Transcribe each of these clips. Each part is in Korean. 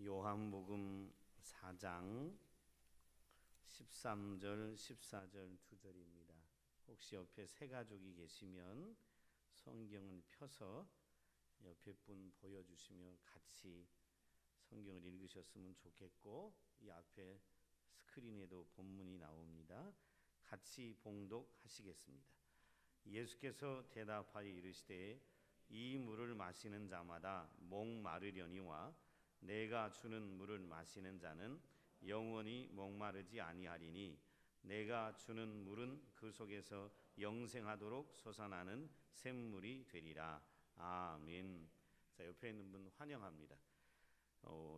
요한복음 4장 13절, 14절 두 절입니다. 혹시 옆에 새 가족이 계시면 성경을 펴서 옆에 분 보여주시며 같이 성경을 읽으셨으면 좋겠고, 이 앞에 스크린에도 본문이 나옵니다. 같이 봉독하시겠습니다. 예수께서 대답하여 이르시되 이 물을 마시는 자마다 목마르려니와 내가 주는 물을 마시는 자는 영원히 목마르지 아니하리니 내가 주는 물은 그 속에서 영생하도록 솟아나는 샘물이 되리라. 아멘. 자, 옆에 있는 분 환영합니다.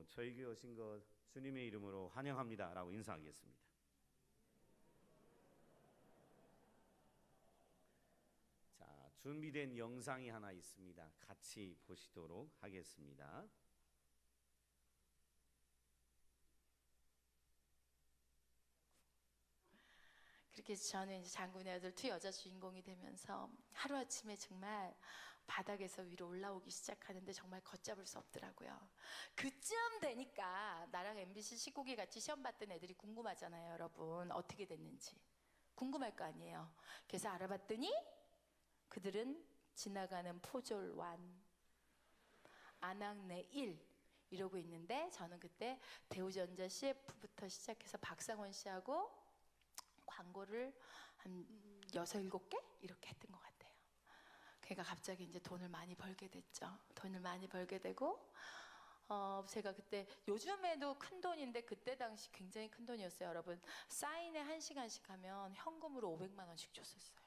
저희 교회 오신 것 주님의 이름으로 환영합니다 라고 인사하겠습니다. 자, 준비된 영상이 하나 있습니다. 같이 보시도록 하겠습니다. 그렇게 해서 저는 이제 장군의 아들 두 여자 주인공이 되면서 하루아침에 정말 바닥에서 위로 올라오기 시작하는데 정말 걷잡을 수 없더라고요. 그쯤 되니까 나랑 MBC 시국이 같이 시험 봤던 애들이 궁금하잖아요. 여러분 어떻게 됐는지 궁금할 거 아니에요. 그래서 알아봤더니 그들은 지나가는 포졸완, 안악내 1 이러고 있는데, 저는 그때 대우전자 CF부터 시작해서 박상원 씨하고 광고를 한 6, 7개 이렇게 했던 것 같아요. 그러니까 갑자기 이제 돈을 많이 벌게 됐죠. 돈을 많이 벌게 되고, 제가 그때, 요즘에도 큰 돈인데 그때 당시 굉장히 큰 돈이었어요. 여러분, 사인회 1시간씩 하면 현금으로 500만 원씩 줬었어요.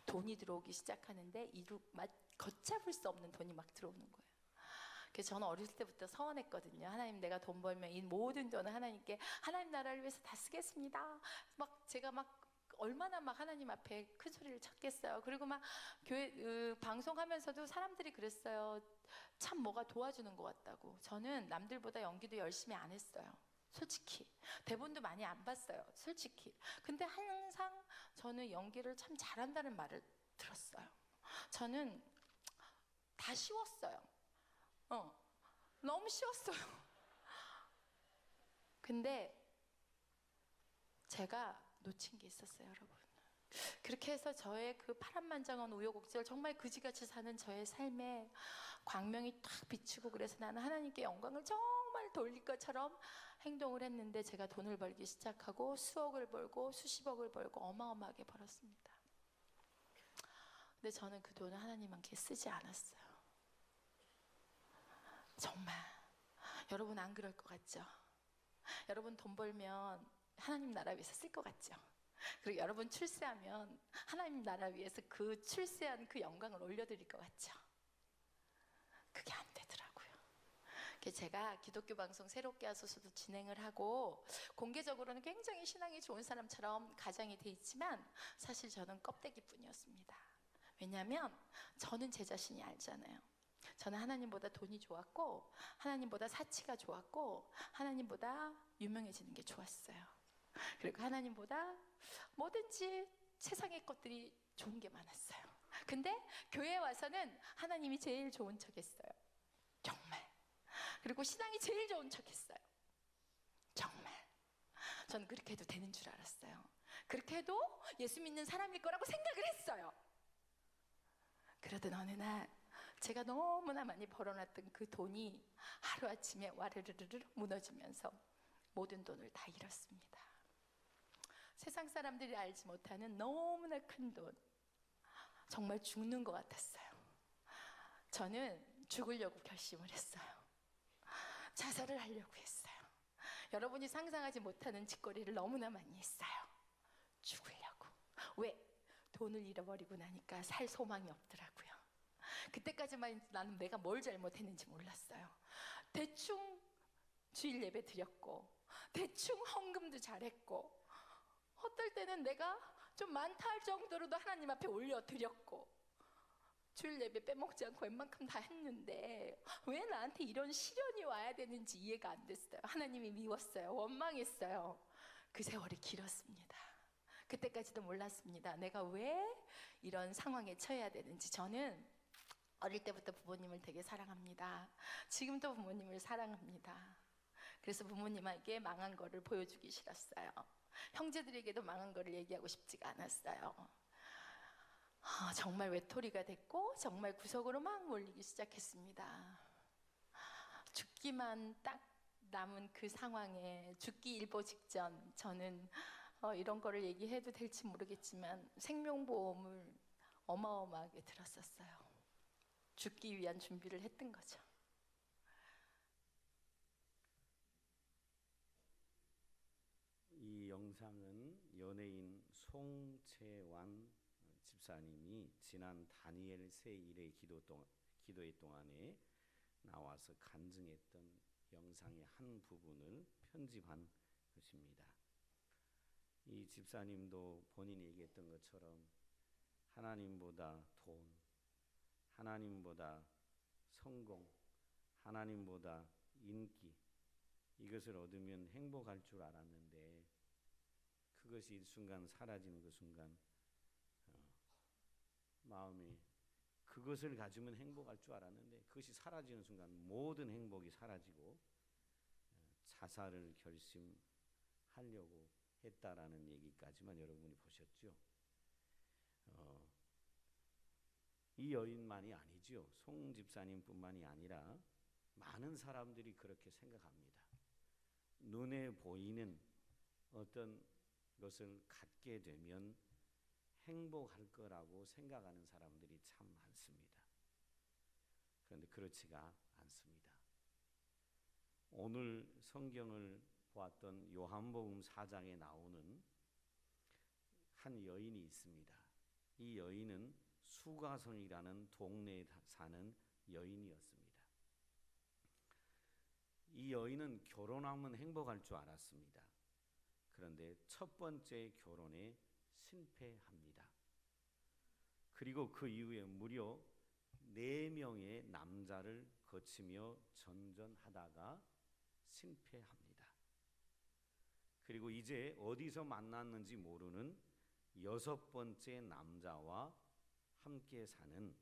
돈이 들어오기 시작하는데 걷잡을 수 없는 돈이 막 들어오는 거예요. 그래서 저는 어렸을 때부터 서원했거든요. 하나님, 내가 돈 벌면 이 모든 돈을 하나님께, 하나님 나라를 위해서 다 쓰겠습니다. 제가 얼마나 하나님 앞에 큰 소리를 쳤겠어요. 그리고 교회 방송하면서도 사람들이 그랬어요. 참 뭐가 도와주는 것 같다고. 저는 남들보다 연기도 열심히 안 했어요. 솔직히 대본도 많이 안 봤어요. 솔직히. 근데 항상 저는 연기를 참 잘한다는 말을 들었어요. 저는 다 쉬웠어요. 너무 쉬웠어요. 근데 제가 놓친 게 있었어요, 여러분. 그렇게 해서 저의 그 파란만장한 우여곡절, 정말 그지같이 사는 저의 삶에 광명이 탁 비치고, 그래서 나는 하나님께 영광을 정말 돌릴 것처럼 행동을 했는데, 제가 돈을 벌기 시작하고 수억을 벌고 수십억을 벌고 어마어마하게 벌었습니다. 근데 저는 그 돈을 하나님께 쓰지 않았어요. 정말. 여러분 안 그럴 것 같죠? 여러분 돈 벌면 하나님 나라 위해서 쓸 것 같죠? 그리고 여러분 출세하면 하나님 나라 위해서 그 출세한 그 영광을 올려드릴 것 같죠? 그게 안 되더라고요. 그래서 제가 기독교 방송 새롭게 하소서도 진행을 하고, 공개적으로는 굉장히 신앙이 좋은 사람처럼 가장이 돼 있지만 사실 저는 껍데기뿐이었습니다. 왜냐하면 저는 제 자신이 알잖아요. 저는 하나님보다 돈이 좋았고, 하나님보다 사치가 좋았고, 하나님보다 유명해지는 게 좋았어요. 그리고 하나님보다 뭐든지 세상의 것들이 좋은 게 많았어요. 근데 교회에 와서는 하나님이 제일 좋은 척 했어요. 정말. 그리고 신앙이 제일 좋은 척 했어요. 정말. 저는 그렇게 해도 되는 줄 알았어요. 그렇게 해도 예수 믿는 사람일 거라고 생각을 했어요. 그러던 어느 날 제가 너무나 많이 벌어놨던 그 돈이 하루아침에 와르르르 무너지면서 모든 돈을 다 잃었습니다. 세상 사람들이 알지 못하는 너무나 큰 돈, 정말 죽는 것 같았어요. 저는 죽으려고 결심을 했어요. 자살을 하려고 했어요. 여러분이 상상하지 못하는 짓거리를 너무나 많이 했어요. 죽으려고. 왜? 돈을 잃어버리고 나니까 살 소망이 없더라고요. 그때까지만 나는 내가 뭘 잘못했는지 몰랐어요. 대충 주일 예배 드렸고, 대충 헌금도 잘했고, 어떨 때는 내가 좀 많다 할 정도로도 하나님 앞에 올려드렸고, 주일 예배 빼먹지 않고 웬만큼 다 했는데 왜 나한테 이런 시련이 와야 되는지 이해가 안 됐어요. 하나님이 미웠어요. 원망했어요. 그 세월이 길었습니다. 그때까지도 몰랐습니다. 내가 왜 이런 상황에 처해야 되는지. 저는 어릴 때부터 부모님을 되게 사랑합니다. 지금도 부모님을 사랑합니다. 그래서 부모님에게 망한 거를 보여주기 싫었어요. 형제들에게도 망한 거를 얘기하고 싶지가 않았어요. 정말 외톨이가 됐고 정말 구석으로 막 몰리기 시작했습니다. 죽기만 딱 남은 그 상황에 죽기 일보 직전 저는 이런 거를 얘기해도 될지 모르겠지만 생명보험을 어마어마하게 들었었어요. 죽기 위한 준비를 했던 거죠. 이 영상은 연예인 송채완 집사님이 지난 다니엘 새1의 기도회 동안에 나와서 간증했던 영상의 한 부분을 편집한 것입니다. 이 집사님도 본인이 얘기했던 것처럼 하나님보다 돈, 하나님보다 성공, 하나님보다 인기, 이것을 얻으면 행복할 줄 알았는데 그것이 일순간 사라지는 그 순간 마음이 그것을 가지면 행복할 줄 알았는데 그것이 사라지는 순간 모든 행복이 사라지고 자살을 결심하려고 했다라는 얘기까지만 여러분이 보셨죠. 이 여인만이 아니죠. 송 집사님뿐만이 아니라 많은 사람들이 그렇게 생각합니다. 눈에 보이는 어떤 것을 갖게 되면 행복할 거라고 생각하는 사람들이 참 많습니다. 그런데 그렇지가 않습니다. 오늘 성경을 보았던 요한복음 4장에 나오는 한 여인이 있습니다. 이 여인은 수가성이라는 동네에 사는 여인이었습니다. 이 여인은 결혼하면 행복할 줄 알았습니다. 그런데 첫 번째 결혼에 실패합니다. 그리고 그 이후에 무려 4명의 남자를 거치며 전전하다가 실패합니다. 그리고 이제 어디서 만났는지 모르는 6번째 남자와 함께 사는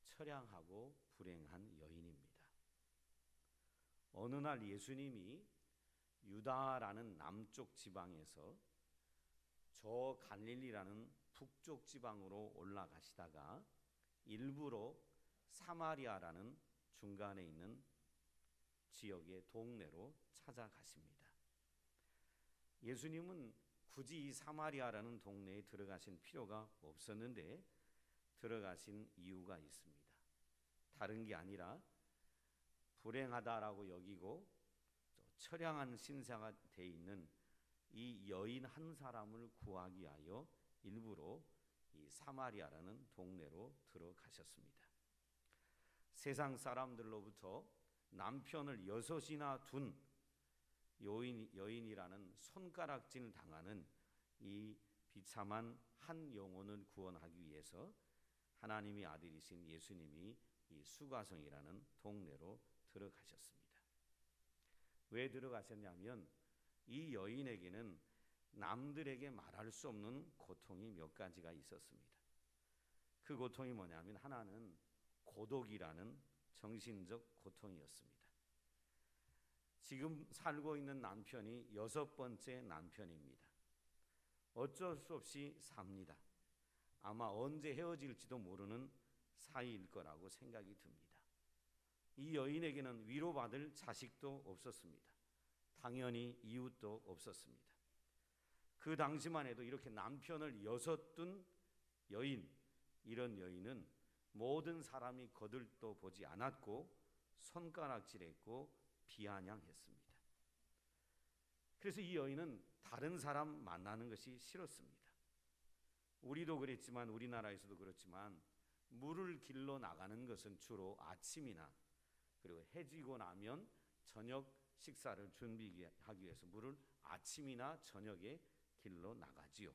처량하고 불행한 여인입니다. 어느 날 예수님이 유다라는 남쪽 지방에서 저 갈릴리라는 북쪽 지방으로 올라가시다가 일부러 사마리아라는 중간에 있는 지역의 동네로 찾아가십니다. 예수님은 굳이 이 사마리아라는 동네에 들어가신 필요가 없었는데 들어가신 이유가 있습니다. 다른 게 아니라 불행하다라고 여기고 처량한 신세가 돼 있는 이 여인 한 사람을 구하기 위하여 일부러 이 사마리아라는 동네로 들어가셨습니다. 세상 사람들로부터 남편을 6이나 둔 여인이라는 손가락질 당하는 이 비참한 한 영혼을 구원하기 위해서 하나님의 아들이신 예수님이 이 수가성이라는 동네로 들어가셨습니다. 왜 들어가셨냐면 이 여인에게는 남들에게 말할 수 없는 고통이 몇 가지가 있었습니다. 그 고통이 뭐냐면 하나는 고독이라는 정신적 고통이었습니다. 지금 살고 있는 남편이 6번째 남편입니다. 어쩔 수 없이 삽니다. 아마 언제 헤어질지도 모르는 사이일 거라고 생각이 듭니다. 이 여인에게는 위로받을 자식도 없었습니다. 당연히 이웃도 없었습니다. 그 당시만 해도 이렇게 남편을 6둔 여인, 이런 여인은 모든 사람이 거들떠 보지 않았고 손가락질했고 비아냥했습니다. 그래서 이 여인은 다른 사람 만나는 것이 싫었습니다. 우리도 그랬지만 우리나라에서도 그렇지만 물을 길러 나가는 것은 주로 아침이나 그리고 해지고 나면 저녁 식사를 준비하기 위해서 물을 아침이나 저녁에 길러 나가지요.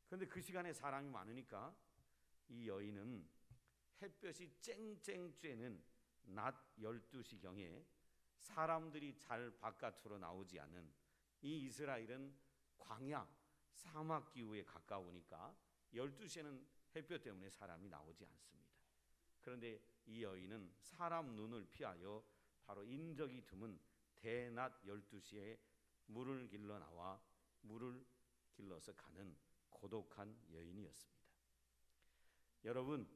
그런데 그 시간에 사람이 많으니까 이 여인은 햇볕이 쨍쨍 쬐는 낮 12시경에 사람들이 잘 바깥으로 나오지 않은 이 이스라엘은 광야, 사막 기후에 가까우니까 12시에는 햇볕 때문에 사람이 나오지 않습니다. 그런데 이 여인은 사람 눈을 피하여 바로 인적이 드문 대낮 12시에 물을 길러 나와 물을 길러서 가는 고독한 여인이었습니다. 여러분,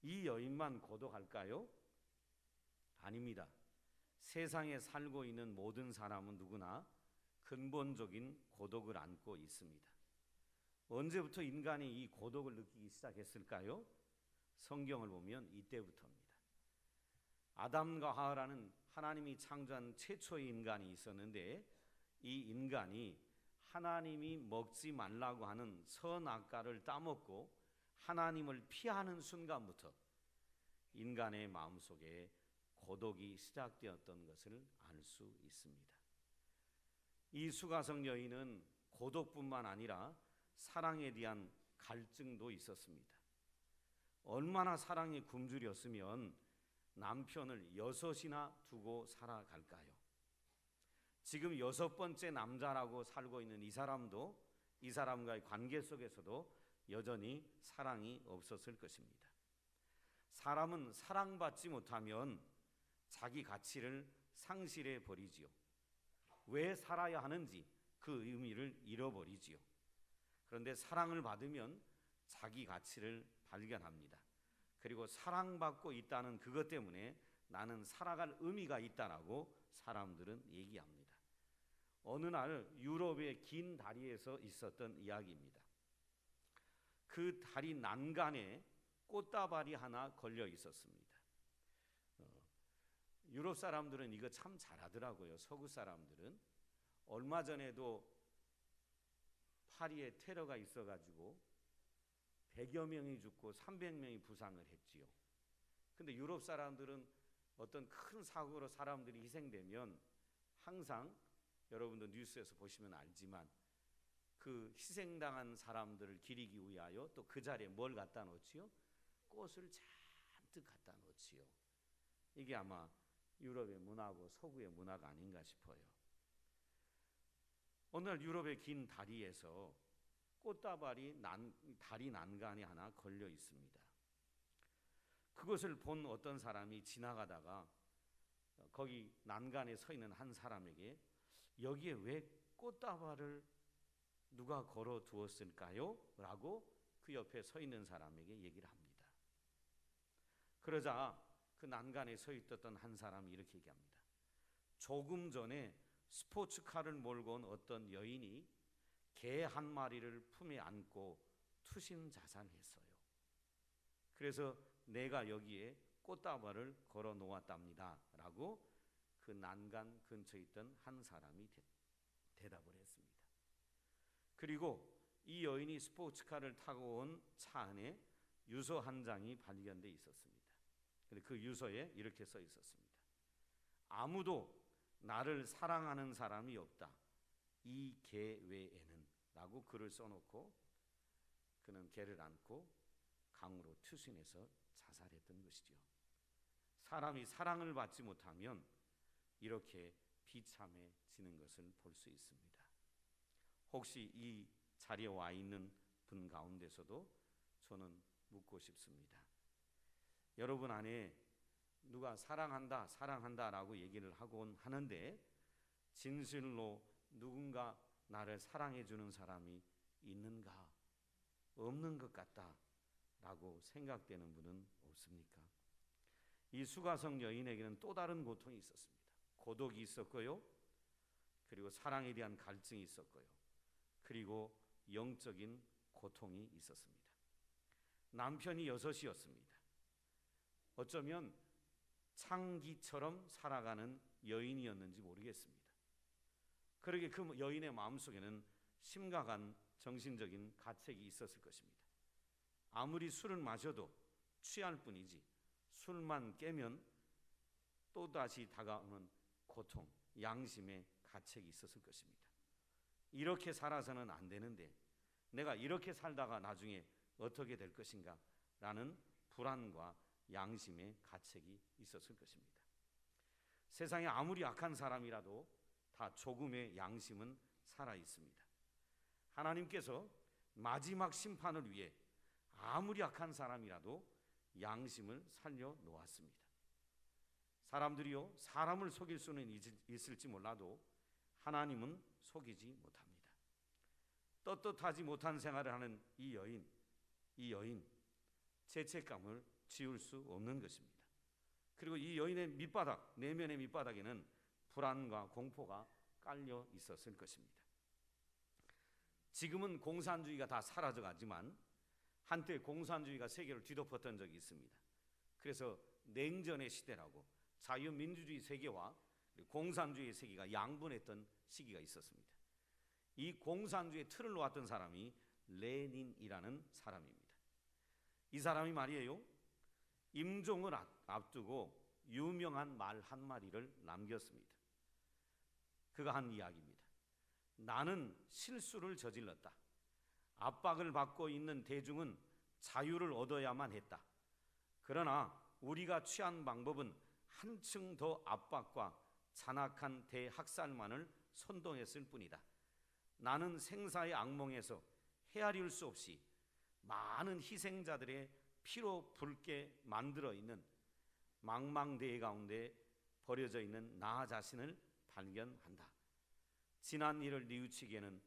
이 여인만 고독할까요? 아닙니다. 세상에 살고 있는 모든 사람은 누구나 근본적인 고독을 안고 있습니다. 언제부터 인간이 이 고독을 느끼기 시작했을까요? 성경을 보면 이때부터입니다. 아담과 하와라는 하나님이 창조한 최초의 인간이 있었는데, 이 인간이 하나님이 먹지 말라고 하는 선악과를 따먹고 하나님을 피하는 순간부터 인간의 마음속에 고독이 시작되었던 것을 알 수 있습니다. 이 수가성 여인은 고독뿐만 아니라 사랑에 대한 갈증도 있었습니다. 얼마나 사랑에 굶주렸으면 남편을 6이나 두고 살아갈까요? 지금 6번째 남자라고 살고 있는 이 사람도, 이 사람과의 관계 속에서도 여전히 사랑이 없었을 것입니다. 사람은 사랑받지 못하면 자기 가치를 상실해 버리지요. 왜 살아야 하는지 그 의미를 잃어버리지요. 그런데 사랑을 받으면 자기 가치를 발견합니다. 그리고 사랑받고 있다는 그것 때문에 나는 살아갈 의미가 있다라고 사람들은 얘기합니다. 어느 날 유럽의 긴 다리에서 있었던 이야기입니다. 그 다리 난간에 꽃다발이 하나 걸려 있었습니다. 유럽 사람들은 이거 참 잘하더라고요. 서구 사람들은. 얼마 전에도 파리에 테러가 있어가지고 100여 명이 죽고 300명이 부상을 했지요. 근데 유럽 사람들은 어떤 큰 사고로 사람들이 희생되면 항상, 여러분도 뉴스에서 보시면 알지만, 그 희생당한 사람들을 기리기 위하여 또 그 자리에 뭘 갖다 놓지요? 꽃을 잔뜩 갖다 놓지요. 이게 아마 유럽의 문화고 서구의 문화가 아닌가 싶어요. 오늘 유럽의 긴 다리에서 꽃다발이 다리 난간에 하나 걸려 있습니다. 그것을 본 어떤 사람이 지나가다가 거기 난간에 서 있는 한 사람에게 여기에 왜 꽃다발을 누가 걸어 두었을까요? 라고 그 옆에 서 있는 사람에게 얘기를 합니다. 그러자 그 난간에 서 있었던 한 사람이 이렇게 얘기합니다. 조금 전에 스포츠카를 몰고 온 어떤 여인이 개 한 마리를 품에 안고 투신자살했어요. 그래서 내가 여기에 꽃다발을 걸어 놓았답니다. 라고 그 난간 근처에 있던 한 사람이 대답을 했습니다. 그리고 이 여인이 스포츠카를 타고 온 차 안에 유서 한 장이 발견돼 있었습니다. 근데 그 유서에 이렇게 써 있었습니다. 아무도 나를 사랑하는 사람이 없다. 이 개 외에는. 라고 글을 써놓고 그는 개를 안고 강으로 투신해서 자살했던 것이죠. 사람이 사랑을 받지 못하면 이렇게 비참해지는 것을 볼 수 있습니다. 혹시 이 자리에 와 있는 분 가운데서도 저는 묻고 싶습니다. 여러분 안에 누가 사랑한다, 사랑한다라고 얘기를 하곤 하는데 진실로 누군가 나를 사랑해 주는 사람이 있는가? 없는 것 같다라고 생각되는 분은 없습니까? 이 수가성 여인에게는 또 다른 고통이 있었습니다. 고독이 있었고요. 그리고 사랑에 대한 갈증이 있었고요. 그리고 영적인 고통이 있었습니다. 남편이 6이었습니다. 어쩌면 창기처럼 살아가는 여인이었는지 모르겠습니다. 그러게 그 여인의 마음속에는 심각한 정신적인 가책이 있었을 것입니다. 아무리 술을 마셔도 취할 뿐이지 술만 깨면 또다시 다가오는 고통, 양심의 가책이 있었을 것입니다. 이렇게 살아서는 안 되는데 내가 이렇게 살다가 나중에 어떻게 될 것인가 라는 불안과 양심의 가책이 있었을 것입니다. 세상에 아무리 악한 사람이라도 다 조금의 양심은 살아 있습니다. 하나님께서 마지막 심판을 위해 아무리 악한 사람이라도 양심을 살려 놓았습니다. 사람들이요, 사람을 속일 수는 있을지 몰라도 하나님은 속이지 못합니다. 떳떳하지 못한 생활을 하는 이 여인 죄책감을 지울 수 없는 것입니다. 그리고 이 여인의 밑바닥, 내면의 밑바닥에는 불안과 공포가 깔려 있었을 것입니다. 지금은 공산주의가 다 사라져가지만 한때 공산주의가 세계를 뒤덮었던 적이 있습니다. 그래서 냉전의 시대라고 자유민주주의 세계와 공산주의 세계가 양분했던 시기가 있었습니다. 이 공산주의의 틀을 놓았던 사람이 레닌이라는 사람입니다. 이 사람이 말이에요, 임종을 앞두고 유명한 말 한마디를 남겼습니다. 그가 한 이야기입니다. 나는 실수를 저질렀다. 압박을 받고 있는 대중은 자유를 얻어야만 했다. 그러나 우리가 취한 방법은 한층 더 압박과 잔악한 대학살만을 선동했을 뿐이다. 나는 생사의 악몽에서 헤아릴 수 없이 많은 희생자들의 피로 붉게 만들어 있는 망망대해 가운데 버려져 있는 나 자신을 발견한다. 지난 일을 뉘우치기에는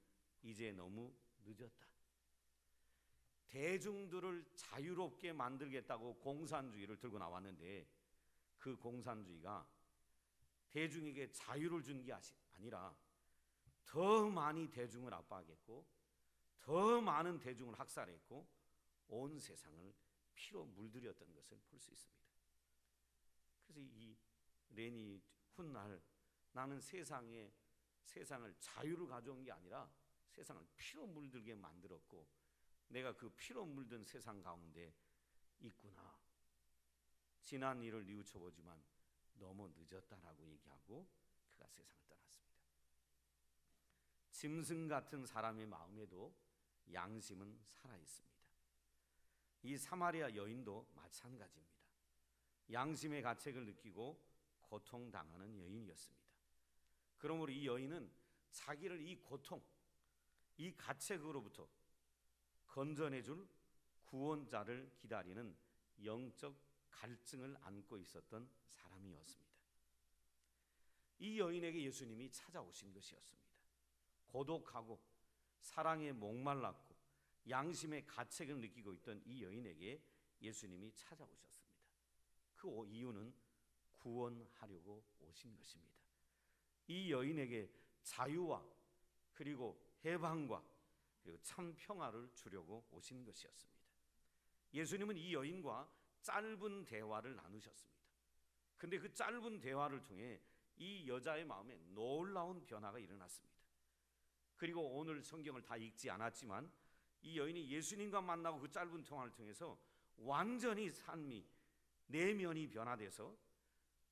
이제 너무 늦었다. 대중들을 자유롭게 만들겠다고 공산주의를 들고 나왔는데 그 공산주의가 대중에게 자유를 준 게 아니라 더 많이 대중을 압박했고 더 많은 대중을 학살했고 온 세상을 피로 물들였던 것을 볼 수 있습니다. 그래서 이 레니 훗날 나는 세상을 자유를 가져온 게 아니라 세상을 피로 물들게 만들었고 내가 그 피로 물든 세상 가운데 있구나. 지난 일을 뉘우쳐보지만 너무 늦었다라고 얘기하고 그가 세상을 떠났습니다. 짐승 같은 사람의 마음에도 양심은 살아있습니다. 이 사마리아 여인도 마찬가지입니다. 양심의 가책을 느끼고 고통당하는 여인이었습니다. 그러므로 이 여인은 자기를 이 고통, 이 가책으로부터 건져내줄 구원자를 기다리는 영적 갈증을 안고 있었던 사람이었습니다. 이 여인에게 예수님이 찾아오신 것이었습니다. 고독하고 사랑에 목말랐고 양심의 가책을 느끼고 있던 이 여인에게 예수님이 찾아오셨습니다. 그 이유는 구원하려고 오신 것입니다. 이 여인에게 자유와 그리고 해방과 그리고 참 평화를 주려고 오신 것이었습니다. 예수님은 이 여인과 짧은 대화를 나누셨습니다. 근데 그 짧은 대화를 통해 이 여자의 마음에 놀라운 변화가 일어났습니다. 그리고 오늘 성경을 다 읽지 않았지만 이 여인이 예수님과 만나고 그 짧은 통화를 통해서 완전히 삶이 내면이 변화돼서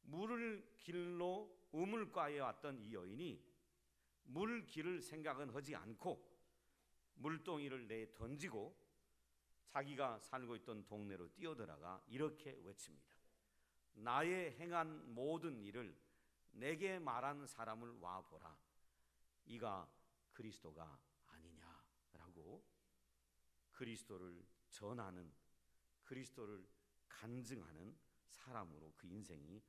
물을 길로 우물가에 왔던 이 여인이 물 길을 생각은 하지 않고 물동이를 내 던지고 자기가 살고 있던 동네로 뛰어들어가 이렇게 외칩니다. 나의 행한 모든 일을 내게 말한 사람을 와보라. 이가 그리스도가 아니냐라고 그리스도를 전하는, 그리스도를 간증하는 사람으로 그 인생이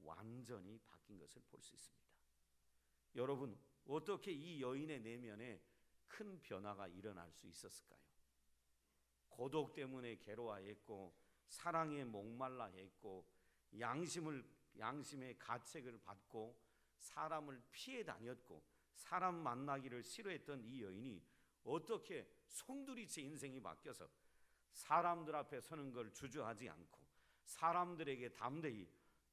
완전히 바뀐 것을 볼 수 있습니다. 여러분, 어떻게 이 여인의 내면에 큰 변화가 일어날 수 있었을까요? 고독 때문에 괴로워했고 사랑에 목말라 했고 양심의 가책을 받고 사람을 피해 다녔고 사람 만나기를 싫어했던 이 여인이 어떻게 송두리째 인생이 바뀌어서 사람들 앞에 서는 걸 주저하지 않고 사람들에게 담대히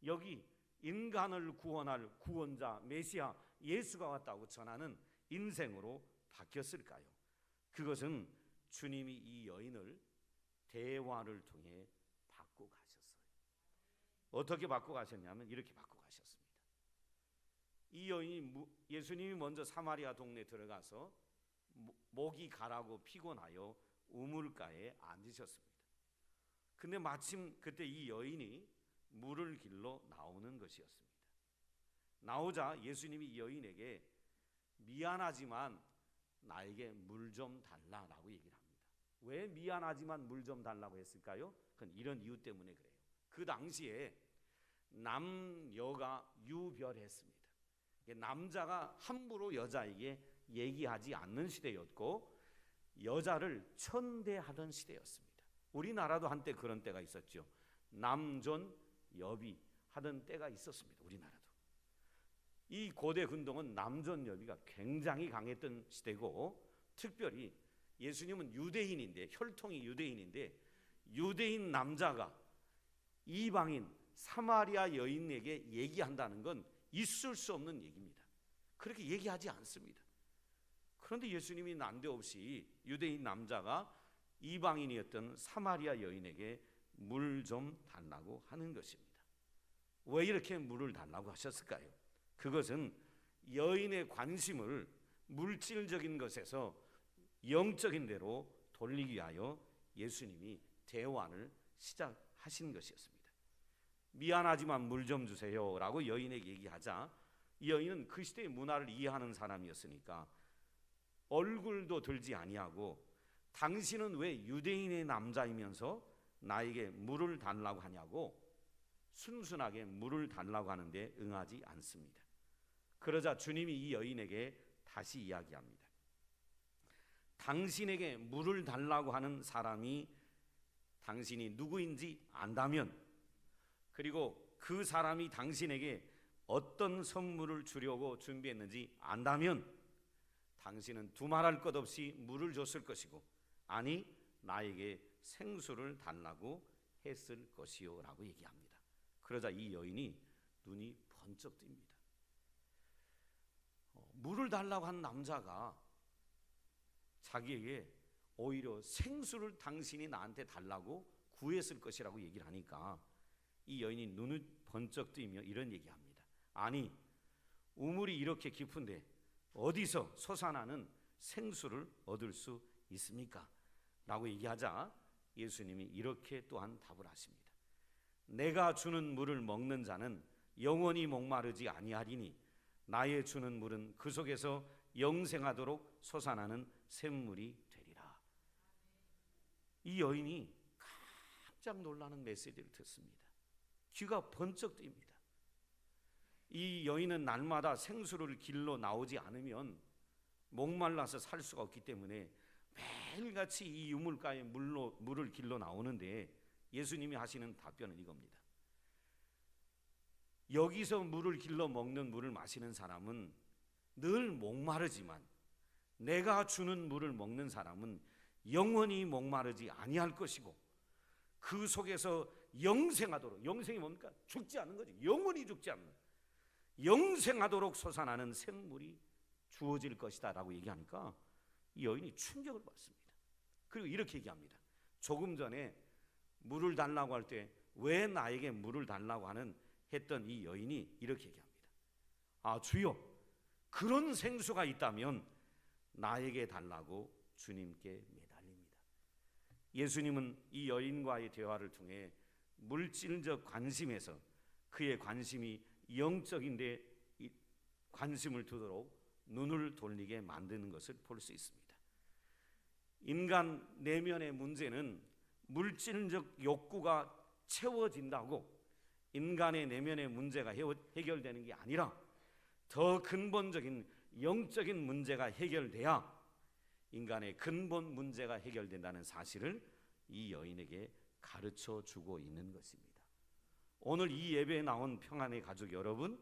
여기 인간을 구원할 구원자 메시아 예수가 왔다고 전하는 인생으로 바뀌었을까요? 그것은 주님이 이 여인을 대화를 통해 바꾸고 가셨어요. 어떻게 바꾸고 가셨냐면 이렇게 바꾸고 가셨습니다. 이 여인이 예수님이 먼저 사마리아 동네에 들어가서 목이 가라고 피곤하여 우물가에 앉으셨습니다. 근데 마침 그때 이 여인이 물을 길러 나오는 것이었습니다. 나오자 예수님이 이 여인에게 미안하지만 나에게 물 좀 달라라고 얘기를 합니다. 왜 미안하지만 물 좀 달라고 했을까요? 그건 이런 이유 때문에 그래요. 그 당시에 남여가 유별했습니다. 남자가 함부로 여자에게 얘기하지 않는 시대였고 여자를 천대하던 시대였습니다. 우리나라도 한때 그런 때가 있었죠. 남존 여비 하던 때가 있었습니다. 우리나라도. 이 고대 근동은 남존 여비가 굉장히 강했던 시대고, 특별히 예수님은 유대인인데, 혈통이 유대인인데, 유대인 남자가 이방인 사마리아 여인에게 얘기한다는 건 있을 수 없는 얘기입니다. 그렇게 얘기하지 않습니다. 그런데 예수님이 난데없이 유대인 남자가 이방인이었던 사마리아 여인에게 물 좀 달라고 하는 것입니다. 왜 이렇게 물을 달라고 하셨을까요? 그것은 여인의 관심을 물질적인 것에서 영적인 데로 돌리기 위하여 예수님이 대화를 시작하신 것이었습니다. 미안하지만 물 좀 주세요 라고 여인에게 얘기하자, 이 여인은 그 시대의 문화를 이해하는 사람이었으니까 얼굴도 들지 아니하고, 당신은 왜 유대인의 남자이면서 나에게 물을 달라고 하냐고 순순하게 물을 달라고 하는데 응하지 않습니다. 그러자 주님이 이 여인에게 다시 이야기합니다. 당신에게 물을 달라고 하는 사람이 당신이 누구인지 안다면, 그리고 그 사람이 당신에게 어떤 선물을 주려고 준비했는지 안다면 당신은 두말할 것 없이 물을 줬을 것이고, 아니 나에게 생수를 달라고 했을 것이요 라고 얘기합니다. 그러자 이 여인이 눈이 번쩍 뜹니다. 물을 달라고 한 남자가 자기에게 오히려 생수를 당신이 나한테 달라고 구했을 것이라고 얘기를 하니까 이 여인이 눈을 번쩍 뜨며 이런 얘기합니다. 아니, 우물이 이렇게 깊은데 어디서 솟아나는 생수를 얻을 수 있습니까? 라고 얘기하자 예수님이 이렇게 또한 답을 하십니다. 내가 주는 물을 먹는 자는 영원히 목마르지 아니하리니 나의 주는 물은 그 속에서 영생하도록 솟아나는 샘물이 되리라. 이 여인이 깜짝 놀라는 메시지를 듣습니다. 귀가 번쩍 뜨입니다. 이 여인은 날마다 생수를 길러 나오지 않으면 목말라서 살 수가 없기 때문에 매일같이 이 유물가에 물을 길러 나오는데, 예수님이 하시는 답변은 이겁니다. 여기서 물을 길러 먹는 물을 마시는 사람은 늘 목마르지만 내가 주는 물을 먹는 사람은 영원히 목마르지 아니할 것이고, 그 속에서 영생하도록, 영생이 뭡니까? 죽지 않는 거죠. 영원히 죽지 않는, 영생하도록 솟아나는 샘물이 주어질 것이다 라고 얘기하니까 이 여인이 충격을 받습니다. 그리고 이렇게 얘기합니다. 조금 전에 물을 달라고 할 때 왜 나에게 물을 달라고 했던 이 여인이 이렇게 얘기합니다. 아, 주여, 그런 생수가 있다면 나에게 달라고 주님께 매달립니다. 예수님은 이 여인과의 대화를 통해 물질적 관심에서 그의 관심이 영적인데 관심을 두도록 눈을 돌리게 만드는 것을 볼 수 있습니다. 인간 내면의 문제는 물질적 욕구가 채워진다고 인간의 내면의 문제가 해결되는 게 아니라 더 근본적인 영적인 문제가 해결돼야 인간의 근본 문제가 해결된다는 사실을 이 여인에게 가르쳐 주고 있는 것입니다. 오늘 이 예배에 나온 평안의 가족 여러분,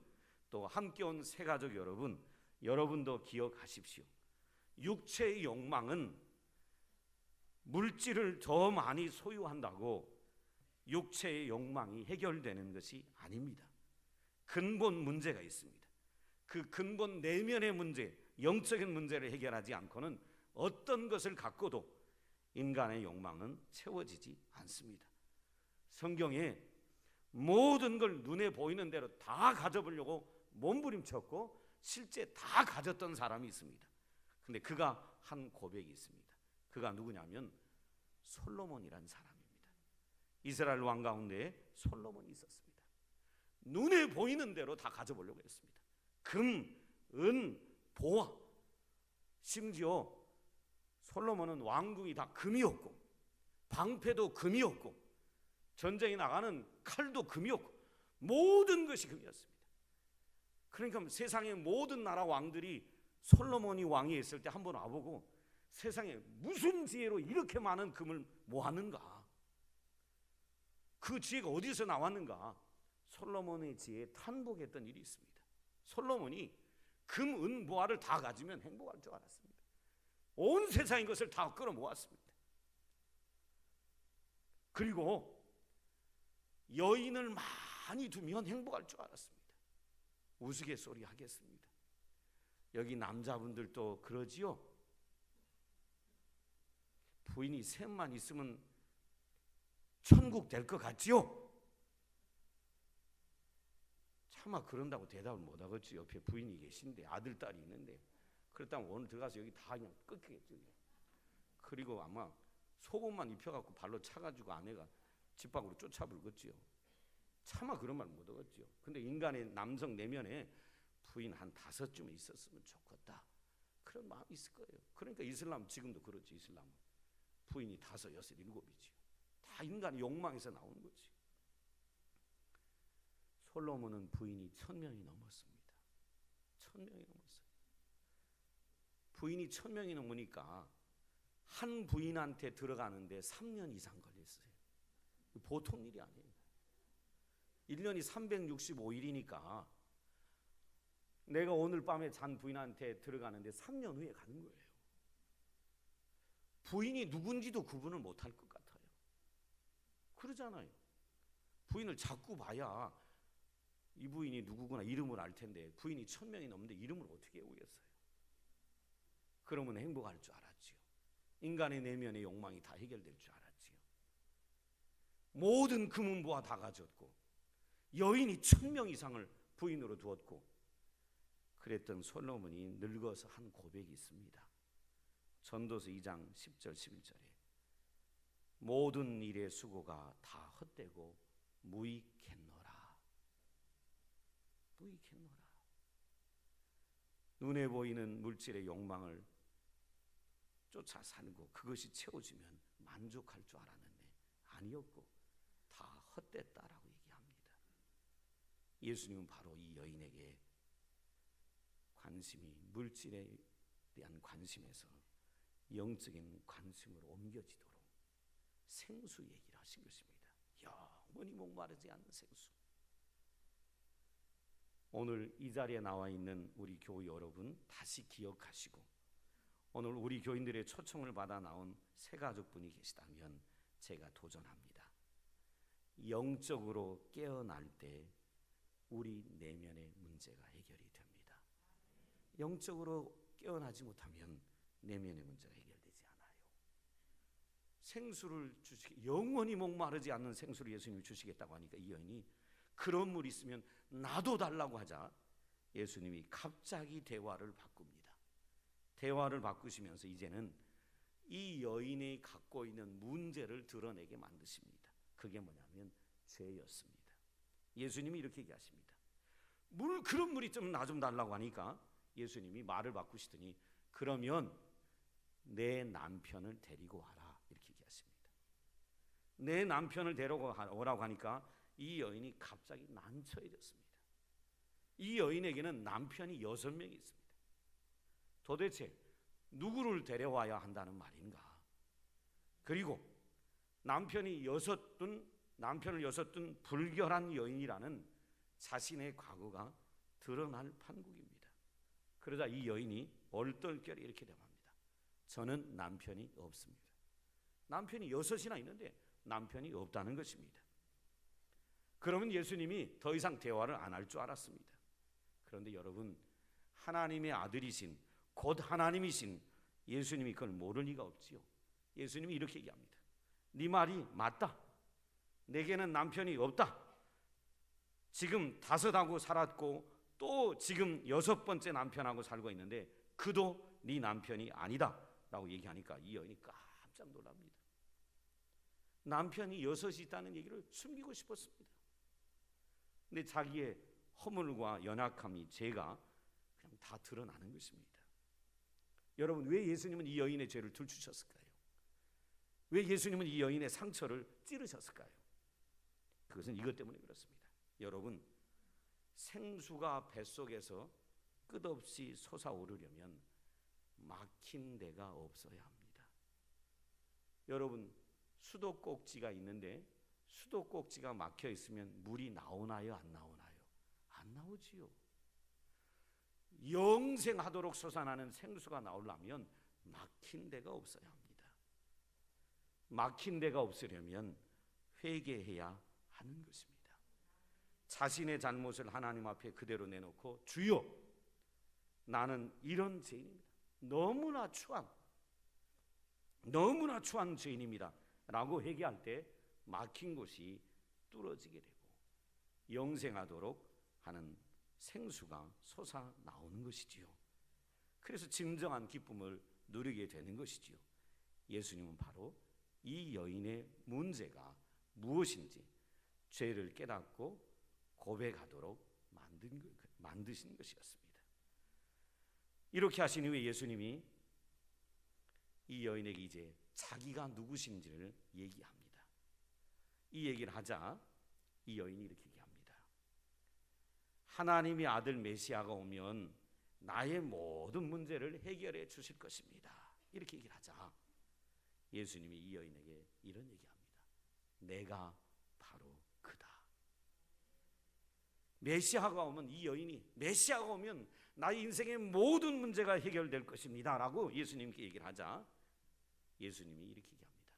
또 함께 온 새 가족 여러분, 여러분도 기억하십시오. 육체의 욕망은 물질을 더 많이 소유한다고 육체의 욕망이 해결되는 것이 아닙니다. 근본 문제가 있습니다. 그 근본 내면의 문제, 영적인 문제를 해결하지 않고는 어떤 것을 갖고도 인간의 욕망은 채워지지 않습니다. 성경에 모든 걸 눈에 보이는 대로 다 가져보려고 몸부림쳤고 실제 다 가졌던 사람이 있습니다. 근데 그가 한 고백이 있습니다. 그가 누구냐면 솔로몬이란 사람입니다. 이스라엘 왕 가운데 솔로몬이 있었습니다. 눈에 보이는 대로 다 가져보려고 했습니다. 금, 은, 보화, 심지어 솔로몬은 왕궁이 다 금이었고 방패도 금이었고 전쟁에 나가는 칼도 금이었고 모든 것이 금이었습니다. 그러니까 세상의 모든 나라 왕들이 솔로몬이 왕이 있을 때 한번 와보고 세상에 무슨 지혜로 이렇게 많은 금을 모았는가, 그 지혜가 어디서 나왔는가, 솔로몬의 지혜에 탄복했던 일이 있습니다. 솔로몬이 금, 은, 보화를 다 가지면 행복할 줄 알았습니다. 온 세상의 것을 다 끌어모았습니다. 그리고 여인을 많이 두면 행복할 줄 알았습니다. 우스갯소리 하겠습니다. 여기 남자분들도 그러지요? 부인이 셋만 있으면 천국 될 것 같지요? 차마 그런다고 대답을 못 하겠지. 옆에 부인이 계신데, 아들, 딸이 있는데. 그렇다면 오늘 들어가서 여기 다 그냥 끊기겠죠. 그리고 아마 속옷만 입혀갖고 발로 차가지고 아내가 집 밖으로 쫓아불겠지요. 차마 그런 말 못 하겠지요. 근데 인간의 남성 내면에 부인 한 5쯤 있었으면 좋겠다, 그런 마음이 있을 거예요. 그러니까 이슬람 지금도 그렇지. 이슬람은 부인이 5, 6, 7이지요. 다 인간의 욕망에서 나오는 거지. 솔로몬은 부인이 1000명이 넘었습니다. 1000명이 넘었어요. 부인이 1000명이 넘으니까 한 부인한테 들어가는데 3년 이상 걸렸어요. 보통 일이 아니에요. 1년이 365일이니까 내가 오늘 밤에 잔 부인한테 들어가는데 3년 후에 가는 거예요. 부인이 누군지도 구분을 못할 것 같아요. 그러잖아요. 부인을 자꾸 봐야 이 부인이 누구구나 이름을 알 텐데 부인이 1000명이 넘는데 이름을 어떻게 외우겠어요? 그러면 행복할 줄 알았지요. 인간의 내면의 욕망이 다 해결될 줄 알았지요. 모든 금은보화 다 가졌고 여인이 1000명 이상을 부인으로 두었고, 그랬던 솔로몬이 늙어서 한 고백이 있습니다. 전도서 2장 10절 11절에 모든 일의 수고가 다 헛되고 무익했노라. 무익했노라. 눈에 보이는 물질의 욕망을 쫓아 살고 그것이 채워지면 만족할 줄 알았는데 아니었고 다 헛됐다라고 얘기합니다. 예수님은 바로 이 여인에게 관심이 물질에 대한 관심에서 영적인 관심으로 옮겨지도록 생수 얘기를 하신 것입니다. 영원히 목마르지 않는 생수. 오늘 이 자리에 나와 있는 우리 교우 여러분 다시 기억하시고, 오늘 우리 교인들의 초청을 받아 나온 새 가족분이 계시다면 제가 도전합니다. 영적으로 깨어날 때 우리 내면의 문제가 해결이 됩니다. 영적으로 깨어나지 못하면 내면의 문제가 해결되지 않아요. 생수를 영원히 목마르지 않는 생수를 예수님이 주시겠다고 하니까 이 여인이 그런 물 있으면 나도 달라고 하자 예수님이 갑자기 대화를 바꿉니다. 대화를 바꾸시면서 이제는 이 여인이 갖고 있는 문제를 드러내게 만드십니다. 그게 뭐냐면 죄였습니다. 예수님이 이렇게 얘기하십니다. 그런 물이 좀 나 좀 달라고 하니까 예수님이 말을 바꾸시더니 그러면 내 남편을 데리고 와라, 이렇게 얘기하십니다. 내 남편을 데려오라고 하니까 이 여인이 갑자기 난처해졌습니다. 이 여인에게는 남편이 6명이 있습니다. 도대체 누구를 데려와야 한다는 말인가? 그리고 남편을 6둔 불결한 여인이라는 자신의 과거가 드러날 판국입니다. 그러자 이 여인이 얼떨결에 이렇게 대답합니다. 저는 남편이 없습니다. 남편이 6이나 있는데 남편이 없다는 것입니다. 그러면 예수님이 더 이상 대화를 안 할 줄 알았습니다. 그런데 여러분, 하나님의 아들이신 곧 하나님이신 예수님이 그걸 모를 리가 없지요. 예수님이 이렇게 얘기합니다. 네 말이 맞다. 내게는 남편이 없다. 지금 5하고 살았고 또 지금 6번째 남편하고 살고 있는데 그도 네 남편이 아니다 라고 얘기하니까 이 여인이 깜짝 놀랍니다. 남편이 6이 있다는 얘기를 숨기고 싶었습니다. 근데 자기의 허물과 연약함이, 죄가 그냥 다 드러나는 것입니다. 여러분, 왜 예수님은 이 여인의 죄를 들추셨을까요? 왜 예수님은 이 여인의 상처를 찌르셨을까요? 그것은 이것 때문에 그렇습니다. 여러분, 생수가 뱃속에서 끝없이 솟아오르려면 막힌 데가 없어야 합니다. 여러분, 수도꼭지가 있는데 수도꼭지가 막혀 있으면 물이 나오나요? 안 나오나요? 안 나오지요. 영생하도록 솟아나는 생수가 나오려면 막힌 데가 없어야 합니다. 막힌 데가 없으려면 회개해야 하는 것입니다. 자신의 잘못을 하나님 앞에 그대로 내놓고, 주여, 나는 이런 죄인입니다. 너무나 추한 죄인입니다 라고 회개할 때 막힌 곳이 뚫어지게 되고 영생하도록 하는 생수가 솟아 나오는 것이지요. 그래서 진정한 기쁨을 누리게 되는 것이지요. 예수님은 바로 이 여인의 문제가 무엇인지 죄를 깨닫고 고백하도록 만드신 것이었습니다. 이렇게 하신 후에 예수님이 이 여인에게 이제 자기가 누구신지를 얘기합니다. 이 얘기를 하자 이 여인이 이렇게 얘기합니다. 하나님의 아들 메시아가 오면 나의 모든 문제를 해결해 주실 것입니다. 이렇게 얘기를 하자 예수님이 이 여인에게 이런 얘기합니다. 내가 바로 그다. 메시아가 오면, 이 여인이 메시아가 오면 나의 인생의 모든 문제가 해결될 것입니다 라고 예수님께 얘기를 하자 예수님이 이렇게 얘기합니다.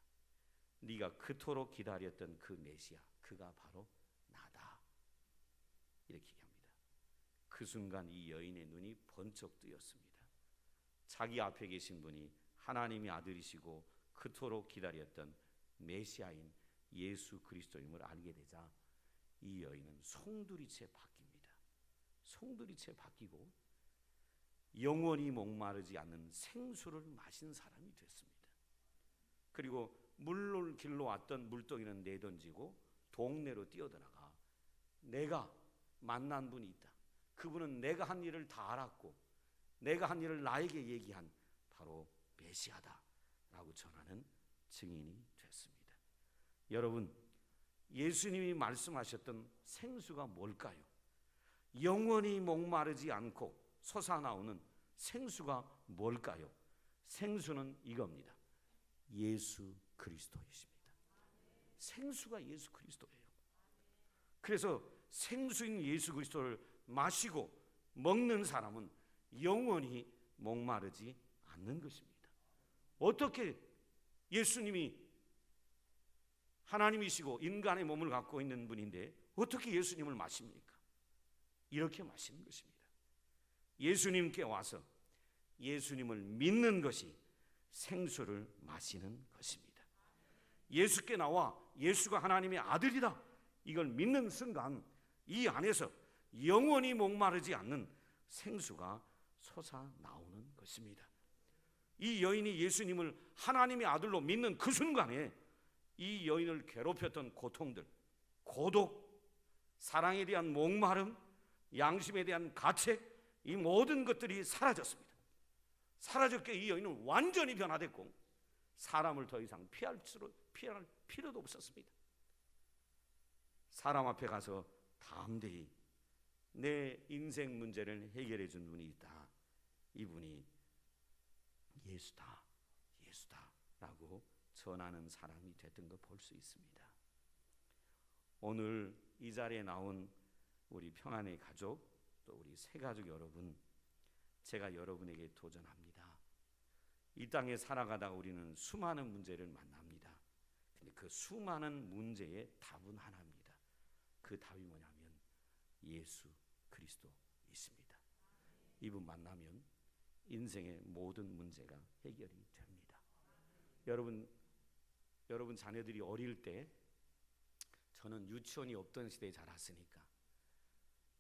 네가 그토록 기다렸던 그 메시아, 그가 바로 나다. 이렇게 얘기합니다. 그 순간 이 여인의 눈이 번쩍 뜨였습니다. 자기 앞에 계신 분이 하나님의 아들이시고 그토록 기다렸던 메시아인 예수 그리스도임을 알게 되자 이 여인은 송두리째 바뀝니다. 송두리째 바뀌고 영원히 목마르지 않는 생수를 마신 사람이 됐습니다. 그리고 물을 길로 왔던 물동이는 내던지고 동네로 뛰어들어가 내가 만난 분이 있다. 그분은 내가 한 일을 다 알았고 내가 한 일을 나에게 얘기한 바로 메시아다 라고 전하는 증인이 됐습니다. 여러분, 예수님이 말씀하셨던 생수가 뭘까요? 영원히 목마르지 않고 솟아나오는 생수가 뭘까요? 생수는 이겁니다. 예수 그리스도이십니다. 생수가 예수 그리스도예요. 그래서 생수인 예수 그리스도를 마시고 먹는 사람은 영원히 목마르지 않는 것입니다. 어떻게 예수님이 하나님이시고 인간의 몸을 갖고 있는 분인데 어떻게 예수님을 마십니까? 이렇게 마시는 것입니다. 예수님께 와서 예수님을 믿는 것이 생수를 마시는 것입니다. 예수께 나와 예수가 하나님의 아들이다, 이걸 믿는 순간 이 안에서 영원히 목마르지 않는 생수가 솟아나오는 것입니다. 이 여인이 예수님을 하나님의 아들로 믿는 그 순간에 이 여인을 괴롭혔던 고통들, 고독, 사랑에 대한 목마름, 양심에 대한 가책, 이 모든 것들이 사라졌습니다. 사라졌기에 이 여인은 완전히 변화됐고 사람을 더 이상 피할 필요도 없었습니다. 사람 앞에 가서 담대히 내 인생 문제를 해결해 준 분이 있다. 이분이 예수다, 예수다 라고 전하는 사람이 됐던 거 볼 수 있습니다. 오늘 이 자리에 나온 우리 평안의 가족, 또 우리 새가족 여러분, 제가 여러분에게 도전합니다. 이 땅에 살아가다 우리는 수많은 문제를 만납니다. 근데 그 수많은 문제의 답은 하나입니다. 그 답이 뭐냐면 예수 그리스도이십니다. 이분 만나면 인생의 모든 문제가 해결이 됩니다. 여러분 자녀들이 어릴 때, 저는 유치원이 없던 시대에 자랐으니까